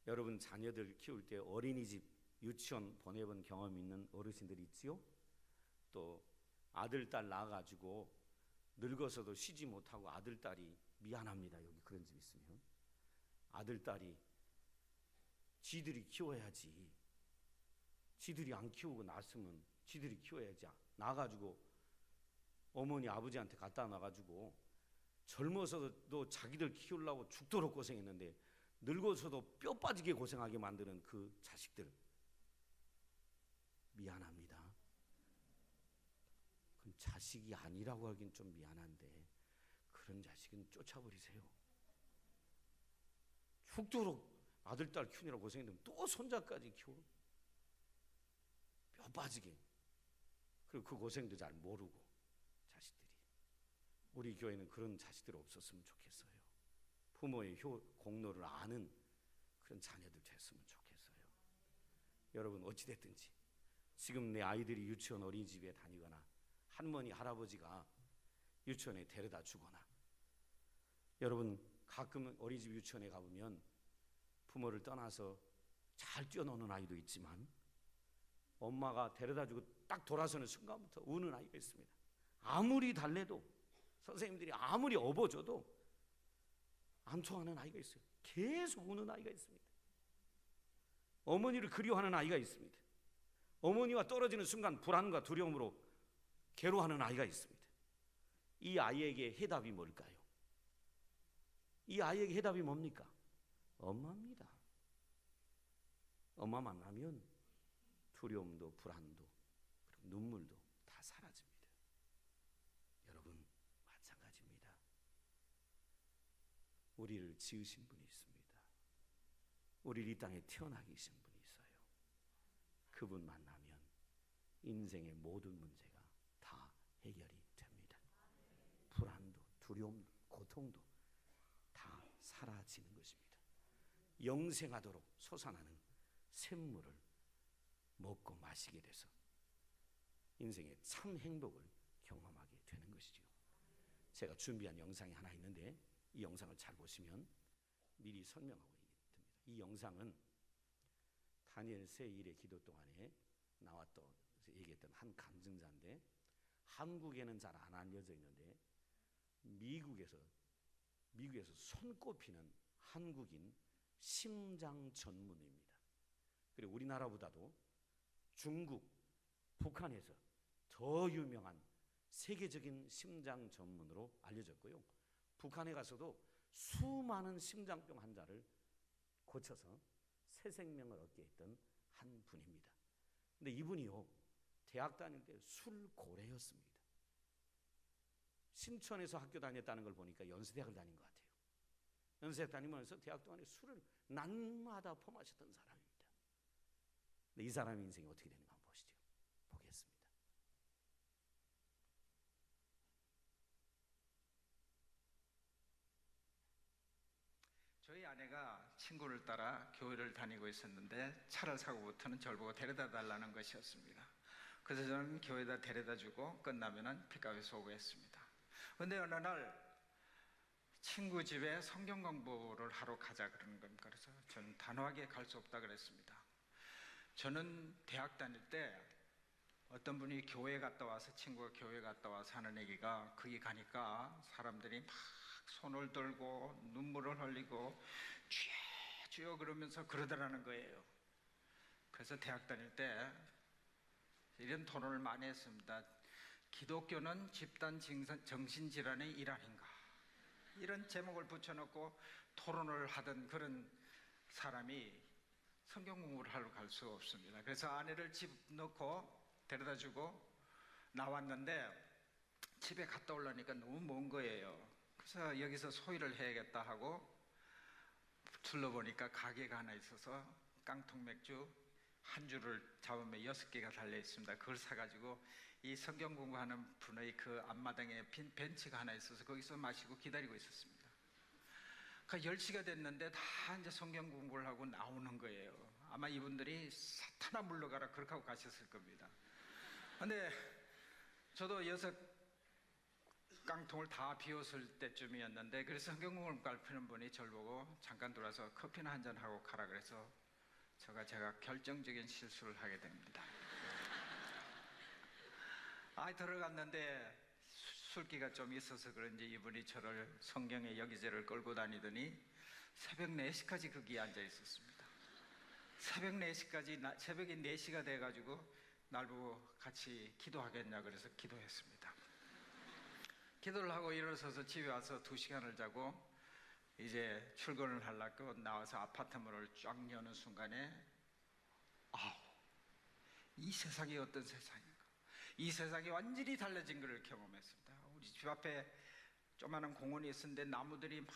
여러분 자녀들 키울 때 어린이집, 유치원 보내본 경험 있는 어르신들이 있지요? 또 아들, 딸 낳아가지고 늙어서도 쉬지 못하고 아들, 딸이 미안합니다. 여기 그런 집 있으면 아들, 딸이 지들이 키워야지, 지들이 안 키우고 낳았으면 지들이 키워야지. 나가지고 어머니 아버지한테 갖다 놔가지고 젊어서도 자기들 키우려고 죽도록 고생했는데 늙어서도 뼈 빠지게 고생하게 만드는 그 자식들, 미안합니다. 그건 자식이 아니라고 하긴 좀 미안한데 그런 자식은 쫓아버리세요. 죽도록 아들 딸 키우느라고 고생했는데 또 손자까지 키워, 뼈 빠지게. 그리고 그 고생도 잘 모르고 자식들이. 우리 교회는 그런 자식들 없었으면 좋겠어요. 부모의 공로를 아는 그런 자녀들 됐으면 좋겠어요. 여러분, 어찌됐든지 지금 내 아이들이 유치원 어린이집에 다니거나 할머니 할아버지가 유치원에 데려다 주거나, 여러분 가끔 어린이집 유치원에 가보면 부모를 떠나서 잘 뛰어노는 아이도 있지만 엄마가 데려다 주고 딱 돌아서는 순간부터 우는 아이가 있습니다. 아무리 달래도, 선생님들이 아무리 업어줘도 안 좋아하는 아이가 있어요. 계속 우는 아이가 있습니다. 어머니를 그리워하는 아이가 있습니다. 어머니와 떨어지는 순간 불안과 두려움으로 괴로워하는 아이가 있습니다. 이 아이에게 해답이 뭘까요? 이 아이에게 해답이 뭡니까? 엄마입니다. 엄마 만나면 두려움도 불안도 그리고 눈물도 다 사라집니다. 여러분, 마찬가지입니다. 우리를 지으신 분이 있습니다. 우리를 이 땅에 태어나게 하신 분이 있어요. 그분 만나면 인생의 모든 문제가 다 해결이 됩니다. 불안도 두려움도 고통도 다 사라지는 것입니다. 영생하도록 솟아나는 샘물을 먹고 마시게 돼서 인생의 참 행복을 경험하게 되는 것이죠. 제가 준비한 영상이 하나 있는데 이 영상을 잘 보시면 미리 설명하고 있습니다. 이 영상은 다니엘 새 일의 기도 동안에 나왔던, 얘기했던 한 간증자인데, 한국에는 잘 안 알려져 있는데 미국에서 손꼽히는 한국인 심장 전문의입니다. 그리고 우리나라보다도 중국, 북한에서 더 유명한 세계적인 심장 전문으로 알려졌고요. 북한에 가서도 수많은 심장병 환자를 고쳐서 새 생명을 얻게 했던 한 분입니다. 근데 이분이요, 대학 다닐 때 술고래였습니다. 신촌에서 학교 다녔다는 걸 보니까 연세대학을 다닌 것 같아요. 연세대학 다니면서 대학 동안에 술을 낮마다 퍼마셨던 사람입니다. 근데 이 사람의 인생이 어떻게 되는가 한번 보시죠. 보겠습니다. 저희 아내가 친구를 따라 교회를 다니고 있었는데 차를 사고부터는 저를 보고 데려다 달라는 것이었습니다. 그래서 저는 교회에다 데려다 주고 끝나면은 픽업해서 오고 했습니다. 그런데 어느 날 친구 집에 성경 공부를 하러 가자 그러는 겁니다. 그래서 저는 단호하게 갈 수 없다 그랬습니다. 저는 대학 다닐 때 어떤 분이 교회 갔다 와서, 친구가 교회 갔다 와서 하는 얘기가, 거기 가니까 사람들이 막 손을 들고 눈물을 흘리고 주여 주여 그러면서 그러더라는 거예요. 그래서 대학 다닐 때 이런 토론을 많이 했습니다. 기독교는 집단 정신질환의 일환인가, 이런 제목을 붙여놓고 토론을 하던 그런 사람이 성경 공부를 하러 갈 수 없습니다. 그래서 아내를 집 넣고 데려다주고 나왔는데 집에 갔다 오려니까 너무 먼 거예요. 그래서 여기서 소일을 해야겠다 하고 둘러보니까 가게가 하나 있어서 깡통 맥주 한 줄을 잡으면 6개가 달려 있습니다. 그걸 사가지고 이 성경 공부하는 분의 그 앞마당에 빈 벤치가 하나 있어서 거기서 마시고 기다리고 있었습니다. 그 10시가 됐는데 다 이제 성경 공부를 하고 나오는 거예요. 아마 이분들이 사탄아 물러가라 그렇게 하고 가셨을 겁니다. 근데 저도 6깡통을 다 비웠을 때쯤이었는데, 그래서 성경 공부를 가르치는 분이 저를 보고 잠깐 들어와서 커피나 한잔 하고 가라 그래서 제가 결정적인 실수를 하게 됩니다. 들어갔는데 술기가 좀 있어서 그런지 이분이 저를 성경의 여기저기를 끌고 다니더니 새벽 4시까지 거기에 앉아 있었습니다. 새벽에 4시가 돼가지고 날 보고 같이 기도하겠냐 그래서 기도했습니다. 기도를 하고 일어서서 집에 와서 2시간을 자고 이제 출근을 하려고 나와서 아파트 문을 쫙 여는 순간에 이 세상이 어떤 세상인가, 이 세상이 완전히 달라진 것을 경험했습니다. 우리 집 앞에 조그마한 공원이 있었는데 나무들이 막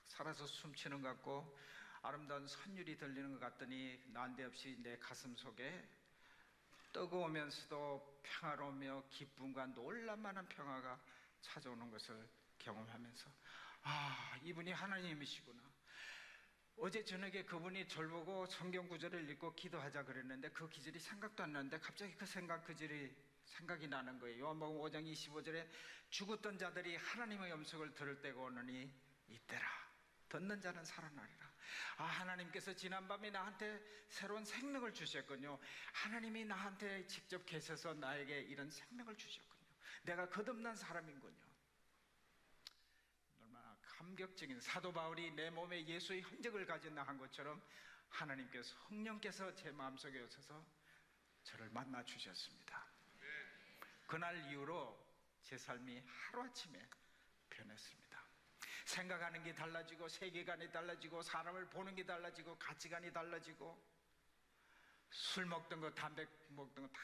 살아서 숨쉬는 것 같고 아름다운 선율이 들리는 것 같더니 난데없이 내 가슴 속에 뜨거우면서도 평화로우며 기쁨과 놀랄만한 평화가 찾아오는 것을 경험하면서 이분이 하나님이시구나. 어제 저녁에 그분이 절 보고 성경 구절을 읽고 기도하자 그랬는데 그 기절이 생각도 안 나는데 갑자기 그 생각이 나는 거예요. 요한복음 5장 25절에 죽었던 자들이 하나님의 음성을 들을 때가 오느니 이때라. 듣는 자는 살아나리라. 하나님께서 지난밤에 나한테 새로운 생명을 주셨군요. 하나님이 나한테 직접 계셔서 나에게 이런 생명을 주셨군요. 내가 거듭난 사람인군요. 얼마나 감격적인, 사도 바울이 내 몸에 예수의 흔적을 가진다 한 것처럼 하나님께서, 성령께서 제 마음속에 오셔서 저를 만나 주셨습니다. 그날 이후로 제 삶이 하루아침에 변했습니다. 생각하는 게 달라지고, 세계관이 달라지고, 사람을 보는 게 달라지고, 가치관이 달라지고, 술 먹던 거, 담배 먹던 거 다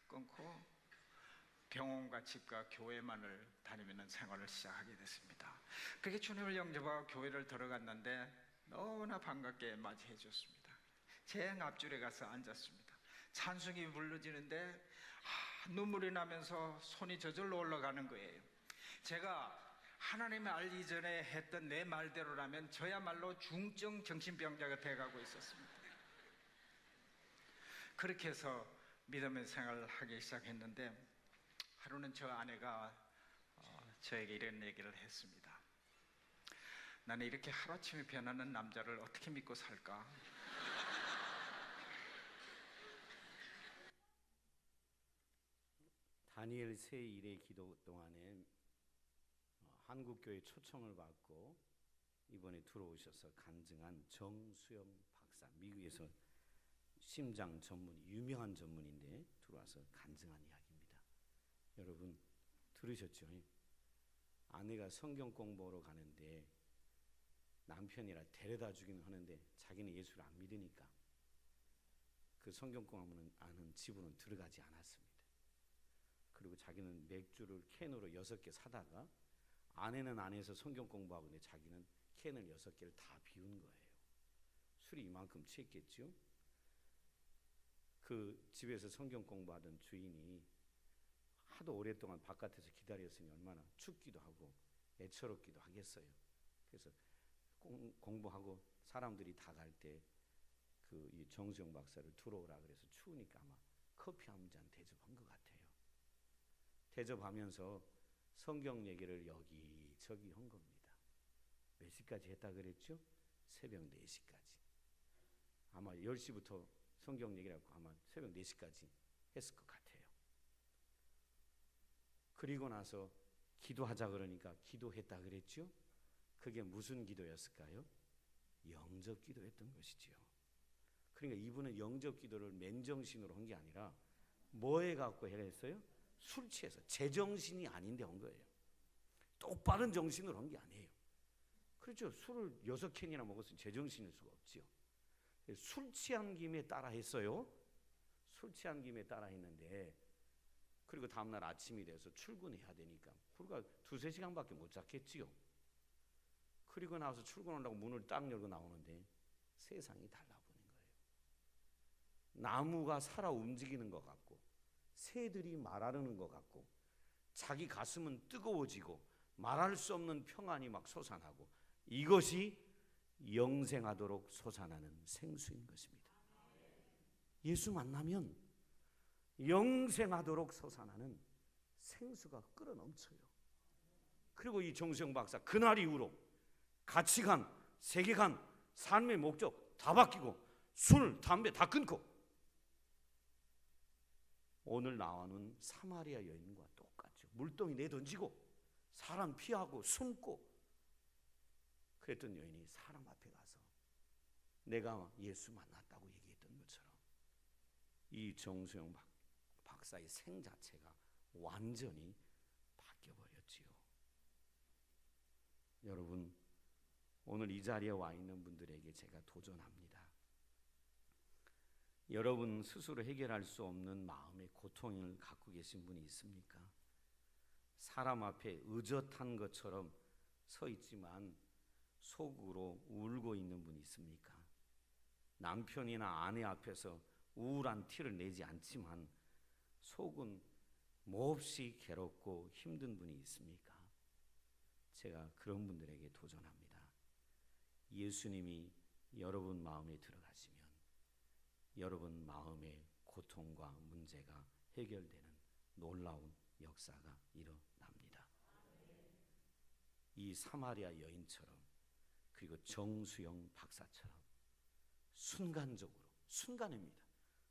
끊고 병원과 집과 교회만을 다니면서 생활을 시작하게 됐습니다. 그렇게 주님을 영접하고 교회를 들어갔는데 너무나 반갑게 맞이해 줬습니다. 제 앞줄에 가서 앉았습니다. 찬송이 불러지는데 눈물이 나면서 손이 저절로 올라가는 거예요. 제가 하나님을 알기 전에 했던 내 말대로라면 저야말로 중증 정신병자가 돼가고 있었습니다. 그렇게 해서 믿음의 생활을 하기 시작했는데 하루는 저 아내가 저에게 이런 얘기를 했습니다. 나는 이렇게 하루아침에 변하는 남자를 어떻게 믿고 살까? 다니엘 새 일의 기도 동안에 한국교회 초청을 받고 이번에 들어오셔서 간증한 정수영 박사, 미국에서 심장 전문, 유명한 전문인데 들어와서 간증한 이야기입니다. 여러분 들으셨죠? 아내가 성경 공부하러 가는데 남편이라 데려다 주긴 하는데 자기는 예수를 안 믿으니까 그 성경 공부하는 집으로는 들어가지 않았습니다. 그리고 자기는 맥주를 캔으로 6개 사다가 아내는 안에서 성경 공부하고 있는데 자기는 캔을 6개를 다 비운 거예요. 술이 이만큼 취했겠죠? 그 집에서 성경 공부하던 주인이 하도 오랫동안 바깥에서 기다렸으니 얼마나 춥기도 하고 애처롭기도 하겠어요. 그래서 공부하고 사람들이 다 갈 때 그 이 정수영 박사를 들어오라 그래서 추우니까 아마 커피 한 잔 대접한 것 같아요. 대접하면서 성경 얘기를 여기저기 한 겁니다. 몇 시까지 했다 그랬죠? 새벽 4시까지. 아마 10시부터 성경 얘기라고 아마 새벽 4시까지 했을 것 같아요. 그리고 나서 기도하자 그러니까 기도했다 그랬죠? 그게 무슨 기도였을까요? 영접 기도했던 것이지요. 그러니까 이분은 영접 기도를 맨정신으로 한 게 아니라 뭐에 갖고 했어요? 술 취해서 제정신이 아닌데 한 거예요. 똑바른 정신으로 한 게 아니에요. 그렇죠. 술을 6캔이나 먹었으니 제정신일 수가 없지요. 술 취한 김에 따라 했어요. 술 취한 김에 따라 했는데 그리고 다음날 아침이 돼서 출근해야 되니까 불과 2-3시간밖에 못 잤겠지요. 그리고 나서 출근하려고 문을 딱 열고 나오는데 세상이 달라보는 거예요. 나무가 살아 움직이는 것 같고 새들이 말하는 것 같고 자기 가슴은 뜨거워지고 말할 수 없는 평안이 막 솟아나고 이것이 영생하도록 솟아나는 생수인 것입니다. 예수 만나면 영생하도록 솟아나는 생수가 끓어넘쳐요. 그리고 이 정수영 박사 그날 이후로 가치관, 세계관, 삶의 목적 다 바뀌고 술, 담배 다 끊고 오늘 나오는 사마리아 여인과 똑같죠. 물동이 내던지고 사람 피하고 숨고 그랬던 여인이 사람 앞에 가서 내가 예수 만났다고 얘기해. 이 정수영 박사의 생 자체가 완전히 바뀌어버렸지요. 여러분, 오늘 이 자리에 와 있는 분들에게 제가 도전합니다. 여러분 스스로 해결할 수 없는 마음의 고통을 갖고 계신 분이 있습니까? 사람 앞에 의젓한 것처럼 서 있지만 속으로 울고 있는 분이 있습니까? 남편이나 아내 앞에서 우울한 티를 내지 않지만 속은 몹시 괴롭고 힘든 분이 있습니까? 제가 그런 분들에게 도전합니다. 예수님이 여러분 마음에 들어가시면 여러분 마음의 고통과 문제가 해결되는 놀라운 역사가 일어납니다. 이 사마리아 여인처럼, 그리고 정수영 박사처럼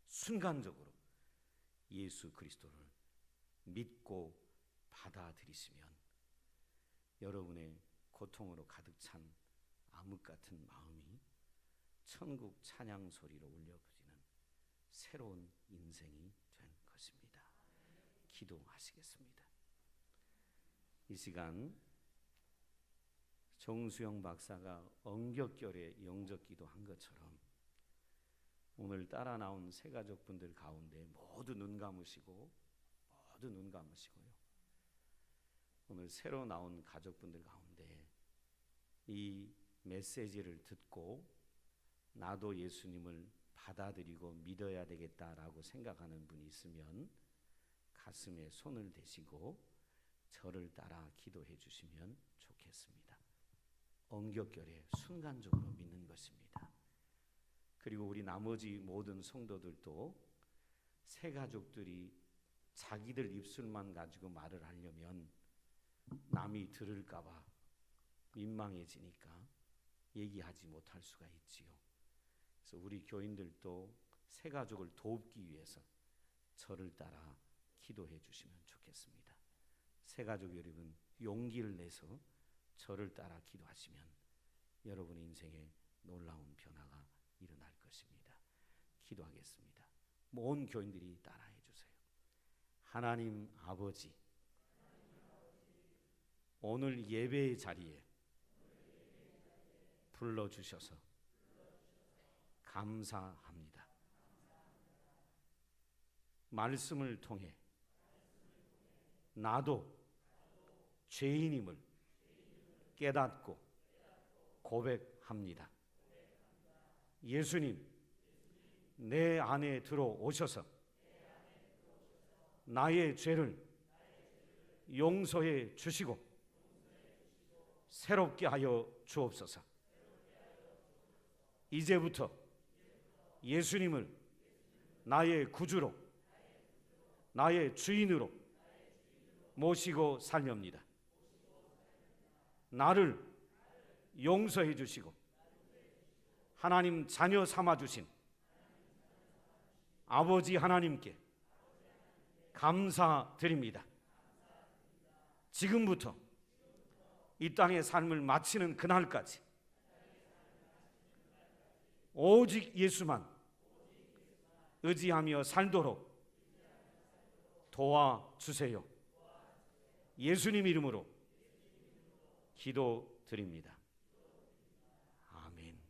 순간적으로 예수 그리스도를 믿고 받아들이시면 여러분의 고통으로 가득 찬 암흑 같은 마음이 천국 찬양 소리로 울려버리는 새로운 인생이 된 것입니다. 기도하시겠습니다. 이 시간 정수영 박사가 엉겹결에 영적 기도한 것처럼 오늘 따라 나온 세 가족분들 가운데 모두 눈 감으시고요. 오늘 새로 나온 가족분들 가운데 이 메시지를 듣고 나도 예수님을 받아들이고 믿어야 되겠다라고 생각하는 분이 있으면 가슴에 손을 대시고 저를 따라 기도해 주시면 좋겠습니다. 엉겹결에 순간적으로 믿는 것입니다. 그리고 우리 나머지 모든 성도들도 새 가족들이 자기들 입술만 가지고 말을 하려면 남이 들을까 봐 민망해지니까 얘기하지 못할 수가 있지요. 그래서 우리 교인들도 새 가족을 돕기 위해서 저를 따라 기도해 주시면 좋겠습니다. 새 가족 여러분, 용기를 내서 저를 따라 기도하시면 여러분의 인생에 놀라운 변화가 일어날 것입니다. 기도하겠습니다. 온 교인들이 따라해 주세요. 하나님 아버지, 오늘 예배의 자리에 불러주셔서 감사합니다. 말씀을 통해 나도 죄인임을 깨닫고 고백합니다. 예수님, 내 안에 들어오셔서 나의 죄를 용서해 주시고 새롭게 하여 주옵소서. 이제부터 예수님을 나의 구주로, 나의 주인으로 모시고 살렵니다. 나를 용서해 주시고 하나님 자녀 삼아 주신 아버지 하나님께 감사드립니다. 지금부터 이 땅의 삶을 마치는 그날까지 오직 예수만 의지하며 살도록 도와주세요. 예수님 이름으로 기도드립니다. 아멘.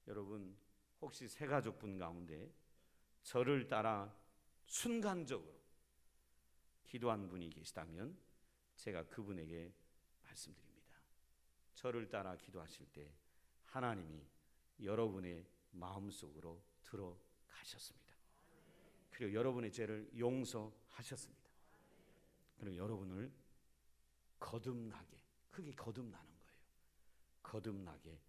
여러분, 혹시 새 가족분 가운데 저를 따라 순간적으로 기도한 분이 계시다면 제가 그분에게 말씀드립니다. 저를 따라 기도하실 때 하나님이 여러분의 마음속으로 들어가셨습니다. 그리고 여러분의 죄를 용서하셨습니다. 그리고 여러분을 거듭나게, 크게 거듭나는 거예요. 거듭나게